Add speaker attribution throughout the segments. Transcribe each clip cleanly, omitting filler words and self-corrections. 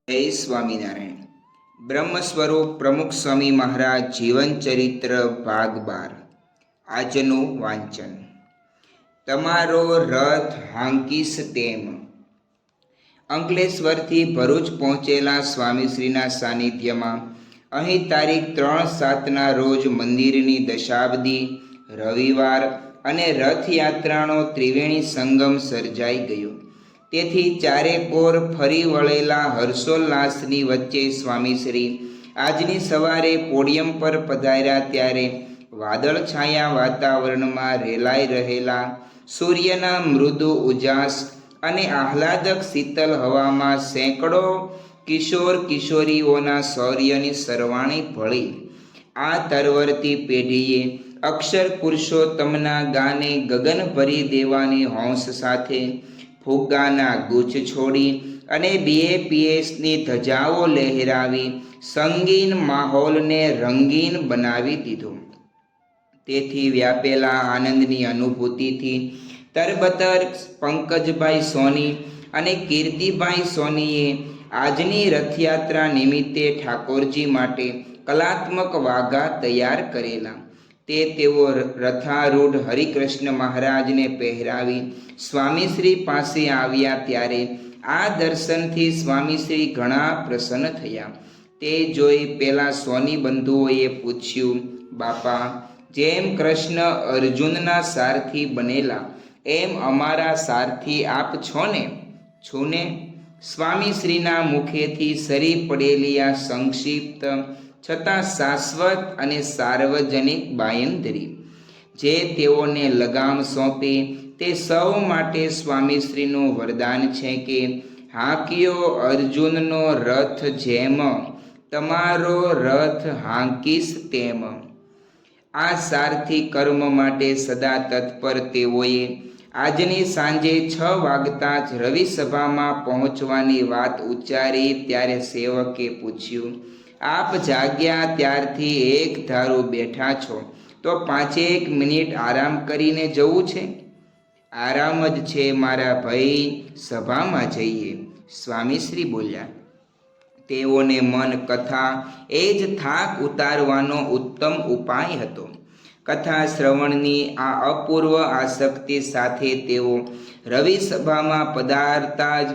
Speaker 1: જય સ્વામિનારાયણ. બ્રહ્મ સ્વરૂપ પ્રમુખ સ્વામી મહારાજ જીવન ચરિત્ર ભાગ 12. આજનું વાંચન. તમારો રથ હાંકીશ તેમ. અંકલેશ્વરથી ભરૂચ પહોંચેલા સ્વામીશ્રીના સાનિધ્યમાં અહીં તારીખ 3/7ના રોજ મંદિરની દશાબ્દી, રવિવાર અને રથયાત્રાનો ત્રિવેણી સંગમ સર્જાઈ ગયો. તેથી ચારેકોર ફરી વળેલા હર્ષોલ્લાસની વચ્ચે સ્વામીશ્રી આજની સવારે પોડિયમ પર પધાર્યા ત્યારે વાદળછાયા વાતાવરણમાં રેલાઈ રહેલા સૂર્યના મૃદુ ઉજાસ અને આહલાદક શીતલ હવામાં સેંકડો કિશોર કિશોરીઓના શૌર્યની સરવાણી ભળી. આ તરવરતી પેઢીએ અક્ષર પુરુષોત્તમના ગાને ગગન ભરી દેવાની હોંશ સાથે ફુગ્ગાના ગુચ્છ છોડી અને BAPSની ધજાઓ લહેરાવી સંગીન માહોલને રંગીન બનાવી દીધો. તેથી વ્યાપેલા આનંદની અનુભૂતિથી તરબતર પંકજભાઈ સોની અને કીર્તિભાઈ સોનીએ આજની રથયાત્રા નિમિત્તે ઠાકોરજી માટે કલાત્મક વાઘા તૈયાર કરેલા. તે તેઓ રથારૂઢ હરિકૃષ્ણ મહારાજને પહેરાવી સ્વામીશ્રી પાસે આવ્યા ત્યારે આ દર્શનથી સ્વામીશ્રી ઘણા પ્રસન્ન થયા. તે જોઈ પેલા સોની બંધુઓએ પૂછ્યું, બાપા, જેમ કૃષ્ણ અર્જુનના સારથી બનેલા એમ અમારા સારથી આપ છો ને? છું ને. સ્વામીશ્રીના મુખેથી સરી પડેલી આ સંક્ષિપ્ત છતાં શાશ્વત અને સાર્વજનિક બાંયધરી જે તેઓને લગામ સોંપે તે સૌ માટે સ્વામીશ્રીનું વરદાન છે કે હાંક્યો અર્જુનનો રથ જેમ, તમારો રથ હાંકીશ તેમ. આ સારથી કર્મ માટે સદા તત્પર તેઓએ આજની સાંજે 6 વાગતા જ રવિસભામાં પહોંચવાની વાત ઉચ્ચારી ત્યારે સેવકે પૂછ્યું, આપ જાગ્યા ત્યારથી એક ધારું બેઠા છો તો 5 મિનિટ આરામ કરીને જવું છે? આરામ જ છે મારા ભાઈ, સભામાં જઈએ, સ્વામીશ્રી બોલ્યા. તેઓને મન કથા એ જ થાક ઉતારવાનો ઉત્તમ ઉપાય હતો. કથા શ્રવણની આ અપૂર્વ આસક્તિ સાથે તેઓ રવિસભામાં પધારતા જ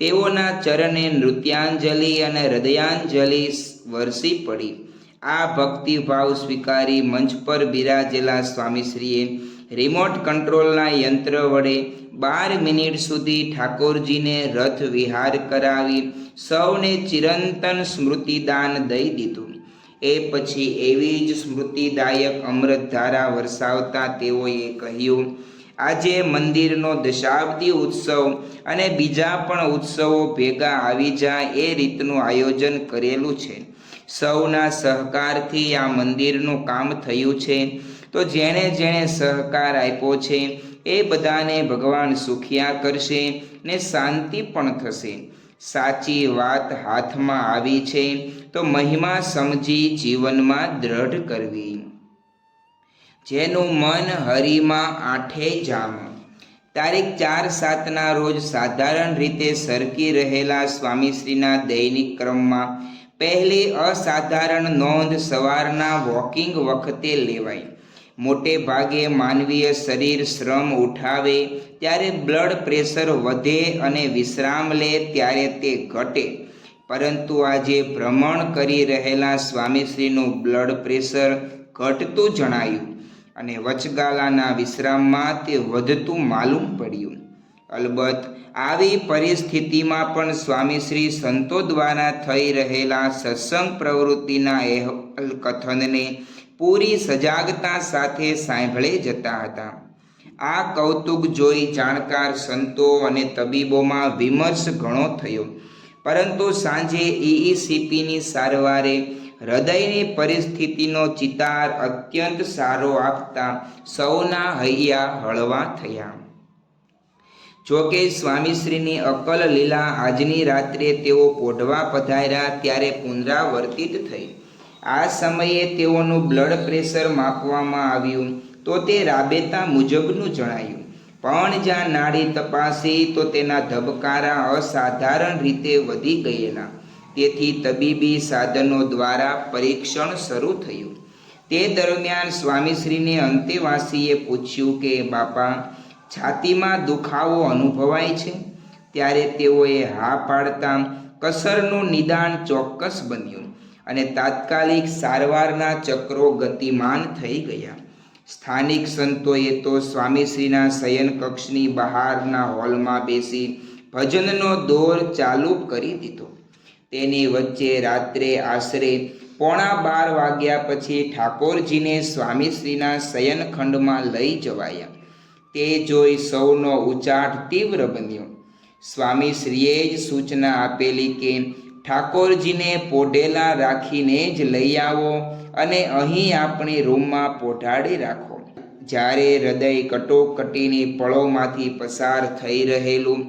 Speaker 1: તેઓના ચરણે નૃત્યાંજલિ અને હૃદયાંજલિ વરસી પડી. આ ભક્તિભાવ સ્વીકારી મંચ પર બિરાજેલા સ્વામીશ્રીએ રિમોટ કંટ્રોલના યંત્ર વડે 12 મિનિટ સુધી ઠાકોરજીને રથ વિહાર કરાવી સૌને ચિરંતન સ્મૃતિદાન દઈ દીધું. એ પછી એવી જ સ્મૃતિદાયક અમૃતધારા વરસાવતા તેઓએ કહ્યું, આજે મંદિરનો દશાબ્દી ઉત્સવ અને બીજા પણ ઉત્સવો ભેગા આવી જાય એ રીતનું આયોજન કરેલું છે. સૌના સહકારથી આ મંદિરનું કામ થયું છે. તો જેણે જેણે સહકાર આપ્યો છે એ બધાને ભગવાન સુખિયા કરશે ને શાંતિ પણ થશે. સાચી વાત હાથમાં આવી છે તો મહિમા સમજી જીવનમાં દ્રઢ કરવી. જેનું મન હરિમાં આઠે જામ. તારીખ 4/7ના રોજ સાધારણ રીતે સરકી રહેલા સ્વામીશ્રીના દૈનિક ક્રમમાં પહેલી અસાધારણ નોંધ સવારના વોકિંગ વખતે લેવાઈ. મોટે ભાગે માનવીય શરીર શ્રમ ઉઠાવે ત્યારે બ્લડ પ્રેશર વધે અને વિશ્રામ લે ત્યારે તે ઘટે. પરંતુ આજે ભ્રમણ કરી રહેલા સ્વામીશ્રીનું બ્લડ પ્રેશર ઘટતું જણાયું અને વચગાલાના વિશ્રામમાં તે વધતું માલુમ પડ્યું. અલબત્ત આવી પરિસ્થિતિમાં પણ સ્વામીશ્રી સંતો દ્વારા થઈ રહેલા સત્સંગ પ્રવૃત્તિના અહેવાલ કથનને પૂરી સજાગતા સાથે સાંભળે જતા હતા. આ કૌતુક જોઈ જાણકાર સંતો અને તબીબોમાં વિમર્શ ઘણો થયો. પરંતુ સાંજે EECPની સારવારે હૃદયની પરિસ્થિતિનો ચિતાર અત્યંત સારો આપતા સૌના હૈયા હળવા થયા. જોકે સ્વામીશ્રીની અકલ લીલા આજની રાત્રે તેઓ પોઢવા પધાર્યા ત્યારે પુનરાવર્તિત થઈ. આ સમયે તેઓનું બ્લડ પ્રેશર માપવામાં આવ્યું તો તે રાબેતા મુજબનું જણાયું. પણ જ્યાં નાડી તપાસી તો તેના ધબકારા અસાધારણ રીતે વધી ગયેલા. તેથી તબીબી સાધનો દ્વારા પરીક્ષણ શરૂ થયું. તે દરમિયાન સ્વામીશ્રીને અંતેવાસીએ પૂછ્યું કે બાપા, છાતીમાં દુખાવો અનુભવાય છે? ત્યારે તેઓએ હા પાડતા કસરનું નિદાન ચોક્કસ બન્યું અને તાત્કાલિક સારવારના ચક્રો ગતિમાન થઈ ગયા. સ્થાનિક સંતોએ તો સ્વામીશ્રીના શયનકક્ષની બહારના હોલમાં બેસી ભજનનો દોર ચાલુ કરી દીધો. તેની વચ્ચે રાત્રે આશરે 11:15 વાગ્યા પછી ઠાકોરજીને સ્વામીશ્રીના શયનખંડમાં લઈ જવાયા. તે જોઈ સૌનો ઉચાટ તીવ્ર બન્યો. સ્વામીશ્રીએ જ સૂચના આપેલી કે ઠાકોરજીને પોઢેલા રાખીને જ લઈ આવો અને અહીં આપણી રૂમમાં પોઢાડી રાખો. જ્યારે હૃદય કટોકટીની પળોમાંથી પસાર થઈ રહેલું,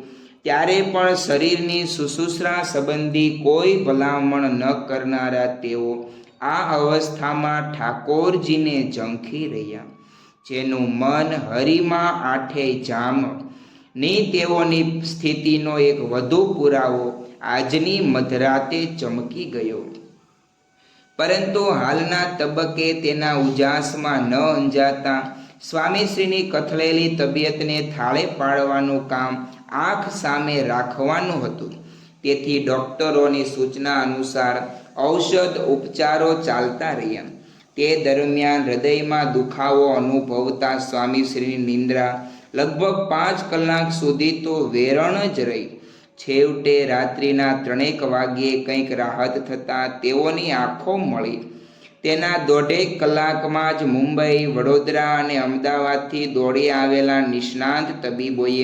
Speaker 1: ત્યારે પણ શરીરની શુશ્રૂષા સંબંધી કોઈ ભલામણ ન કરનારા તેઓ આ અવસ્થામાં ઠાકોરજીને ઝંખી રહ્યા. જેનું મન હરિમાં આઠે જામ ની તેઓની સ્થિતિનો એક વધુ પુરાવો આજની મધરાતે ચમકી ગયો. પરંતુ હાલના તબક્કે તેના ઉજાસમાં ન અંજાતા સ્વામીશ્રીની કથળેલી તબિયતને થાળે પાડવાનું કામ આંખ સામે રાખવાનું હતું. તેથી ડૉક્ટરોની સૂચના અનુસાર ઔષધ ઉપચારો ચાલતા રહ્યા. તે દરમિયાન હૃદયમાં દુખાવો અનુભવતા સ્વામીશ્રીની નિંદ્રા લગભગ 5 કલાક સુધી તો વેરણ જ રહી. છેવટે રાત્રિના 3 વાગ્યે કંઈક રાહત થતાં તેઓની આંખો મળી. તેના 1.5 કલાકમાં જ મુંબઈ, વડોદરા અને અમદાવાદથી દોડી આવેલા નિષ્ણાંત તબીબોએ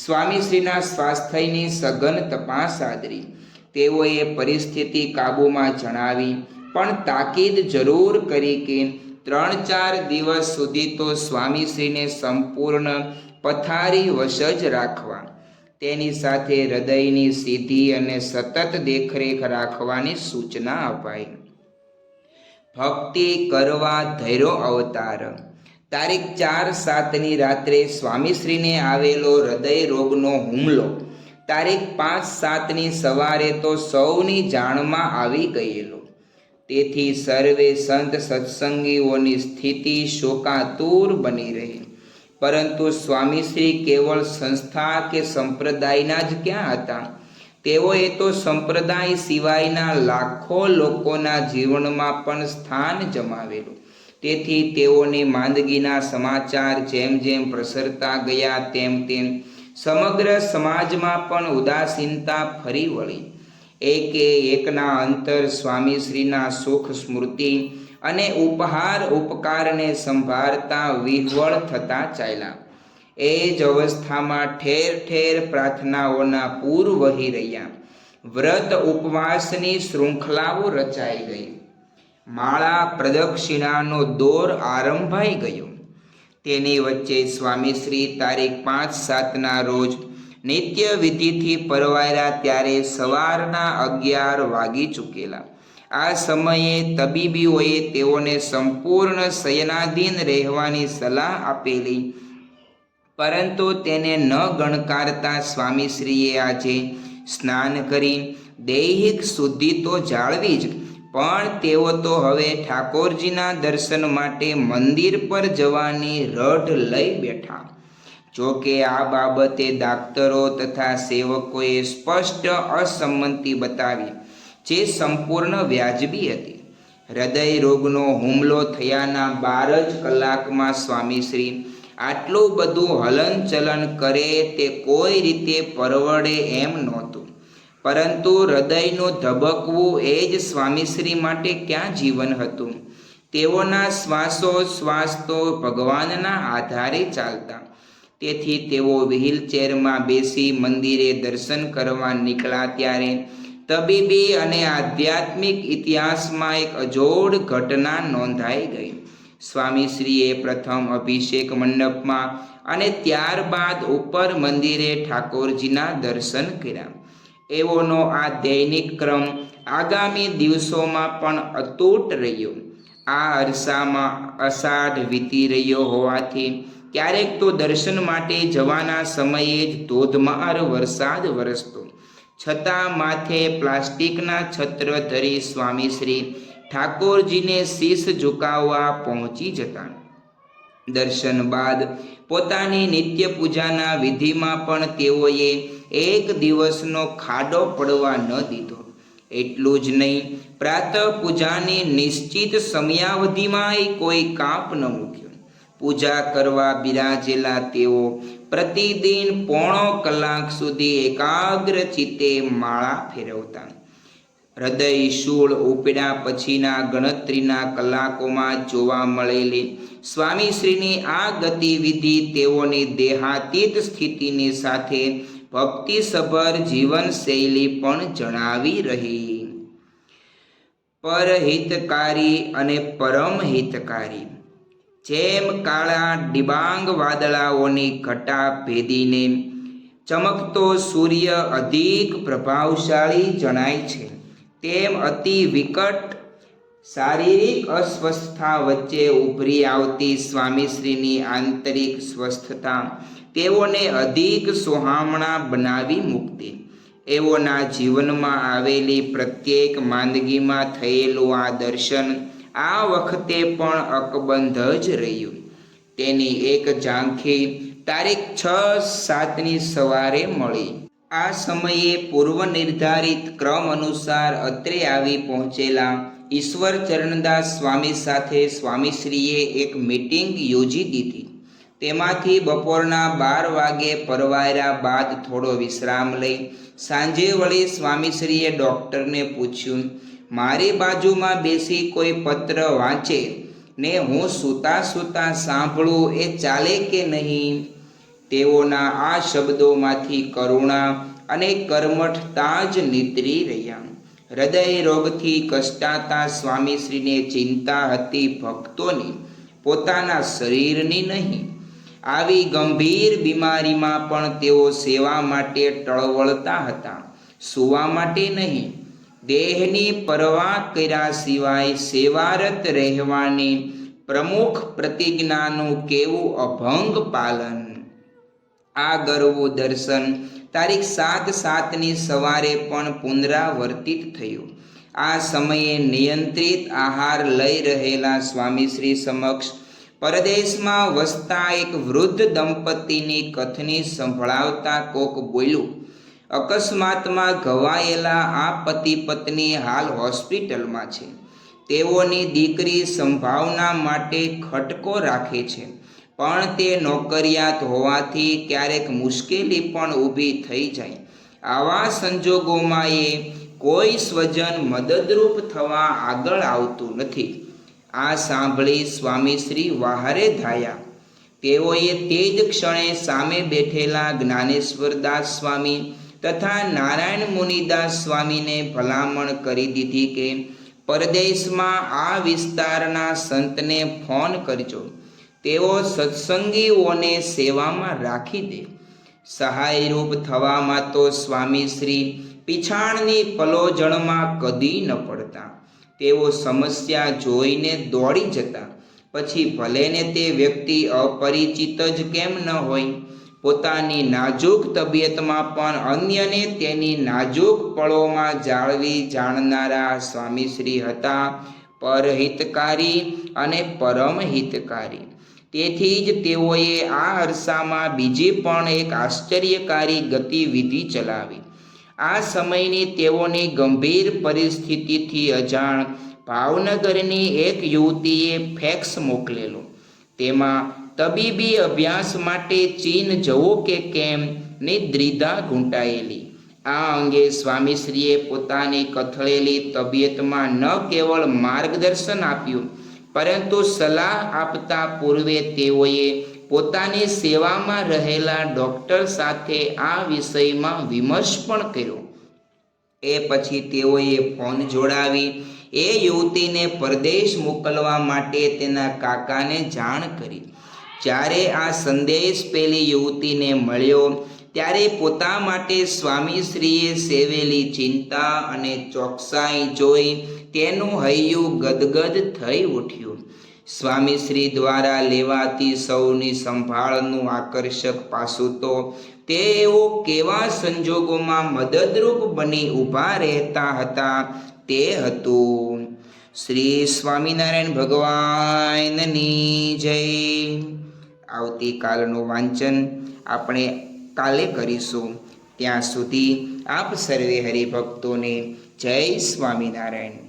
Speaker 1: સ્વામીશ્રીના સ્વાસ્થ્યની સઘન તપાસ આદરી. તેઓએ પરિસ્થિતિ કાબૂમાં જણાવી, પણ તાકીદ જરૂર કરી કે 3-4 દિવસ સુધી તો સ્વામીશ્રીને સંપૂર્ણ પથારી વશ જ રાખવા. તેની સાથે હૃદયની સીધી અને સતત દેખરેખ રાખવાની સૂચના અપાઈ. ભક્તિ કરવા ધૈર્યો અવતાર. તારીખ 4-7ની રાત્રે સ્વામીશ્રીને આવેલો હૃદય રોગનો હુમલો તારીખ 5-7ની સવારે તો સૌની જાણમાં આવી ગયેલો. તેથી સર્વે સંત સત્સંગીઓની સ્થિતિ શોકાતુર બની રહી. પરંતુ સ્વામીશ્રી કેવળ સંસ્થા કે સંપ્રદાયના જ ક્યાં હતા? તેઓએ તો સંપ્રદાય સિવાયના લાખો લોકોના જીવનમાં પણ સ્થાન જમાવેલું. તેથી તેઓની માંદગીના સમાચાર જેમ જેમ પ્રસરતા ગયા તેમ તેમ સમગ્ર સમાજમાં પણ ઉદાસીનતા ફરી વળી. એકે એકના અંતર સ્વામીશ્રીના સુખ સ્મૃતિ અને ઉપહાર ઉપકારને સંભાળતા વિહ્વળ થતા ચાલ્યા. એ જ અવસ્થામાં ઠેર ઠેર પ્રાર્થનાઓના પૂર વહી રહ્યા. વ્રત ઉપવાસની શૃંખલાઓ રચાઈ ગઈ. માળા પ્રદક્ષિણાનો દોર આરંભાઈ ગયો. તેની વચ્ચે સ્વામીશ્રી તારીખ 5-7ના રોજ નિત્ય વિધિથી પરવાર્યા ત્યારે સવારના 11 વાગી ચૂકેલા. આ સમયે તબીબીઓએ તેઓને સંપૂર્ણ શયનાધીન રહેવાની સલાહ આપેલી, પરંતુ તેને ન ગણકારતા સ્વામીશ્રીએ આજે સ્નાન કરી દૈહિક શુદ્ધિ તો જાળવી જ, પણ તેઓ તો હવે ઠાકોરજીના દર્શન માટે મંદિર પર જવાની રઢ લઈ બેઠા. જોકે આ બાબતે દાક્તરો તથા સેવકોએ સ્પષ્ટ અસંમતિ બતાવી, જે સંપૂર્ણ વ્યાજબી હતી. હૃદય રોગનો હુમલો થયાના 12 જ કલાકમાં સ્વામીશ્રી આટલું બધું હલનચલન કરે તે કોઈ રીતે પરવડે એમ નહોતું. પરંતુ હૃદયનું ધબકવું એ જ સ્વામીશ્રી માટે ક્યાં જીવન હતું? તેઓના શ્વાસોશ્વાસ તો ભગવાનના આધારે ચાલતા. તેથી તેઓ વ્હીલચેરમાં બેસી મંદિરે દર્શન કરવા નીકળ્યા ત્યારે તબીબી અને આધ્યાત્મિક ઇતિહાસમાં એક અજોડ ઘટના નોંધાઈ ગઈ. સ્વામીશ્રીએ પ્રથમ અભિષેક મંડપમાં અને ત્યારબાદ ઉપર મંદિરે ઠાકોરજીના દર્શન કર્યા. એવોનો આ દૈનિક ક્રમ આગામી દિવસોમાં પણ અતૂટ રહ્યો. આ અરસામાં અષાઢ વીતી રહ્યો હોવાથી ક્યારેક તો દર્શન માટે જવાના સમયે જ ધોધમાર વરસાદ વરસતો. છતાં માથે પ્લાસ્ટિકના છત્ર ધરી સ્વામીશ્રી ઠાકોરજીને શીશ ઝુકાવવા પહોંચી જતા. દર્શન બાદ પોતાની નિત્ય પૂજાના વિધિમાં પણ તેઓએ એક દિવસનો ખાડો પડવા ન દીધો. એટલું જ નહીં, પ્રાતઃ પૂજાની નિશ્ચિત સમયાવધિમાં કોઈ કાપ ન મૂક્યો. પૂજા કરવા બિરાજેલા તેઓ પ્રતિદિન પોણો કલાક સુધી એકાગ્ર ચિત્તે માળા ફેરવતા. હૃદય શૂળ ઉપડ્યા પછીના ગણતરીના કલાકોમાં જોવા મળેલી સ્વામીશ્રીની આ ગતિવિધિ તેઓની દેહાતીત સ્થિતિની સાથે ભક્તિસભર જીવનશૈલી પણ જણાવી રહી. પરહિતકારી અને પરમ હિતકારી. જેમ કાળા ડિબાંગ વાદળાઓની ઘટા ભેદીને ચમકતો સૂર્ય અધિક પ્રભાવશાળી જણાય છે, તેમ અતિ વિકટ શારીરિક અસ્વસ્થતા વચ્ચે ઉભરી આવતી સ્વામીશ્રીની આંતરિક સ્વસ્થતા તેઓને અધિક સોહામણા બનાવી મૂકતી. એઓના જીવનમાં આવેલી પ્રત્યેક માંદગીમાં થયેલું આ દર્શન આ વખતે પણ અકબંધ જ રહ્યું. તેની એક ઝાંખી તારીખ 6/7ની સવારે મળી. આ સમયે પૂર્વ નિર્ધારિત ક્રમ અનુસાર અત્રે આવી પહોંચેલા ઈશ્વર ચરણદાસ સ્વામી સાથે સ્વામીશ્રીએ એક મીટિંગ યોજી દીધી. તેમાંથી બપોરના 12 વાગે પરવાર્યા બાદ થોડો વિશ્રામ લઈ સાંજે વળી સ્વામીશ્રીએ ડૉક્ટરને પૂછ્યું, મારી બાજુમાં બેસી કોઈ પત્ર વાંચે ને હું સૂતા સૂતા સાંભળું એ ચાલે કે નહીં? તેઓના આ શબ્દોમાંથી કરુણા અને કર્મઠતા જ નીતરી રહ્યા. હૃદય રોગથી કષ્ટાતા સ્વામીશ્રીને ચિંતા હતી ભક્તોની, પોતાના શરીરની નહીં. આવી ગંભીર બીમારીમાં પણ તેઓ સેવા માટે ટળવળતા હતા, સૂવા માટે નહીં. દેહની પરવા કર્યા સિવાય સેવારત રહેવાની પ્રમુખ પ્રતિજ્ઞાનું કેવું અભંગ પાલન! આ ગરવું દર્શન તારીખ 7/7ની સવારે પણ પુનરાવર્તિત થયું. આ સમયે નિયંત્રિત આહાર લઈ રહેલા સ્વામીશ્રી સમક્ષ પરદેશમાં વસતા એક વૃદ્ધ દંપતીની કથની સંભળાવતા કોક બોલ્યું, અકસ્માતમાં ઘવાયેલા આ પતિ પત્ની હાલ હોસ્પિટલમાં છે. તેઓની દીકરી સંભાવના માટે ખટકો રાખે છે, પણ તે નોકરિયાત હોવાથી ક્યારેક મુશ્કેલી પણ ઊભી થઈ જાય. આવા સંજોગોમાં કોઈ સ્વજન મદદરૂપ થવા આગળ આવતું નથી. આ સાંભળી સ્વામીશ્રી વહારે ધાયા. તેઓએ તે જ ક્ષણે સામે બેઠેલા જ્ઞાનેશ્વરદાસ સ્વામી તથા નારાયણ મુનિદાસ સ્વામીને ભલામણ કરી દીધી કે પરદેશમાં આ વિસ્તારના સંતને ફોન કરજો, તેઓ સત્સંગીઓને સેવામાં રાખી દે. સહાયરૂપ થવામાં તો સ્વામીશ્રી પીછાણની પલોજણમાં કદી ન પડતા. તેઓ સમસ્યા જોઈને દોડી જતા, પછી ભલેને તે વ્યક્તિ અપરિચિત જ કેમ ન હોય. પોતાની નાજુક તબિયતમાં પણ અન્યને તેની નાજુક પળોમાં જાળવી જાણનારા સ્વામીશ્રી હતા પરહિતકારી અને પરમ હિતકારી. તેથી જ તેઓએ આ અરસામાં બીજી પણ એક આશ્ચર્યકારી ગતિવિધિ ચલાવી. આ સમયની તેઓની ગંભીર પરિસ્થિતિથી અજાણ ભાવનગરની એક યુવતીએ ફેક્સ મોકલેલો. તેમાં તબીબી અભ્યાસ માટે ચીન જવું કે કેમ ની દ્વિધા ઘૂંટાયેલી. આ અંગે સ્વામીશ્રીએ પોતાની કથળેલી તબિયતમાં ન કેવળ માર્ગદર્શન આપ્યું, પરંતુ સલાહ આપતા પૂર્વે તેઓએ પોતાની સેવામાં રહેલા ડૉક્ટર સાથે આ વિષયમાં વિમર્શ પણ કર્યો. એ પછી તેઓએ ફોન જોડાવી એ યુવતીને પરદેશ મોકલવા માટે તેના કાકાને જાણ કરી. જ્યારે આ સંદેશ પેલી યુવતીને મળ્યો ત્યારે પોતા માટે સ્વામીશ્રીએ સેવેલી ચિંતા અને ચોકસાઈ જોઈ તેનું હૈયું ગદગદ થઈ ઉઠ્યું. સ્વામીશ્રી દ્વારા લેવાતી સૌની સંભાળનું આકર્ષક પાસું તો તેઓ કેવા સંજોગોમાં મદદરૂપ બની ઊભા રહેતા હતા તે હતું. શ્રી સ્વામિનારાયણ ભગવાનની જય. આવતીકાલનું વાંચન આપણે કાલે કરીશું. ત્યાં સુધી આપ સર્વે હરિભક્તોને જય સ્વામિનારાયણ.